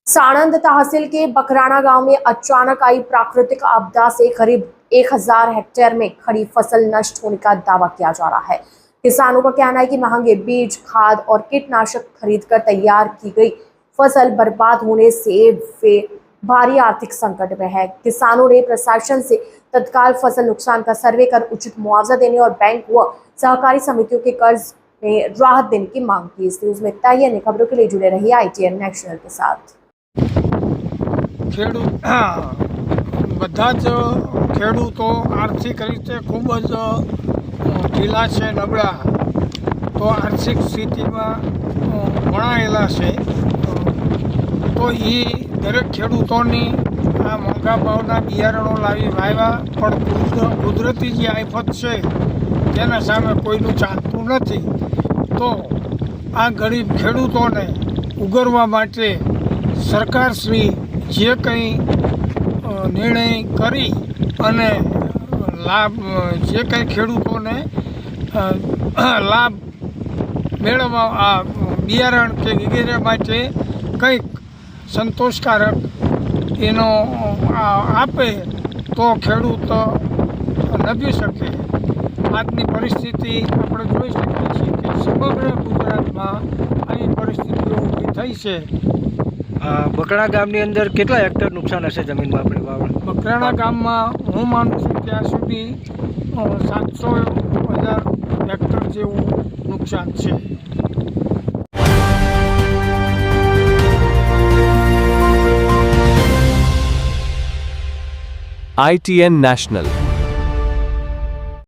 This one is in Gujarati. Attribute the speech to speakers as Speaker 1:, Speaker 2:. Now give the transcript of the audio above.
Speaker 1: साणंद तहसील के बकराना गांव में अचानक आई प्राकृतिक आपदा से करीब 1000 हेक्टेयर में खड़ी फसल नष्ट होने का दावा किया जा रहा है। किसानों का कहना है कि महंगे बीज, खाद और कीटनाशक खरीदकर तैयार की गई फसल बर्बाद होने से वे भारी आर्थिक संकट में है। किसानों ने प्रशासन से तत्काल फसल नुकसान का सर्वे कर उचित मुआवजा देने और बैंक व सहकारी समितियों के कर्ज में राहत देने की मांग की। इस न्यूज में इतना ही। अन्य खबरों के लिए जुड़े रहिए ITN नेशनल के साथ।
Speaker 2: બધા જ ખેડૂતો આર્થિક રીતે ખૂબ જ ઢીલા છે, નબળા, તો આર્થિક સ્થિતિમાં વણાયેલા છે, તો એ દરેક ખેડૂતોની આ મોંઘા ભાવના બિયારણો લાવી વાવ્યા, પણ કુદરતી જે આફત છે તેના સામે કોઈનું ચાલતું નથી। તો આ ગરીબ ખેડૂતોને ઉગરવા માટે સરકારશ્રી જે કંઈ નિર્ણય કરી અને લાભ જે કંઈ ખેડૂતોને લાભ મેળવવા આ બિયારણ કે વગેરે માટે કંઈક સંતોષકારક એનો આપે તો ખેડૂત નભી શકે। આજની પરિસ્થિતિ આપણે જોઈ શકીએ છીએ કે સમગ્ર ગુજરાતમાં આવી પરિસ્થિતિઓ ઊભી થઈ છે।
Speaker 3: બકરાણા ગામની અંદર કેટલા હેક્ટર નુકસાન હશે જમીનમાં આપણે વાવણ?
Speaker 2: બકરાણા ગામમાં હું માનું છું ત્યાં સુધી 700,000 હેક્ટર જેવું નુકસાન છે।
Speaker 4: ITN National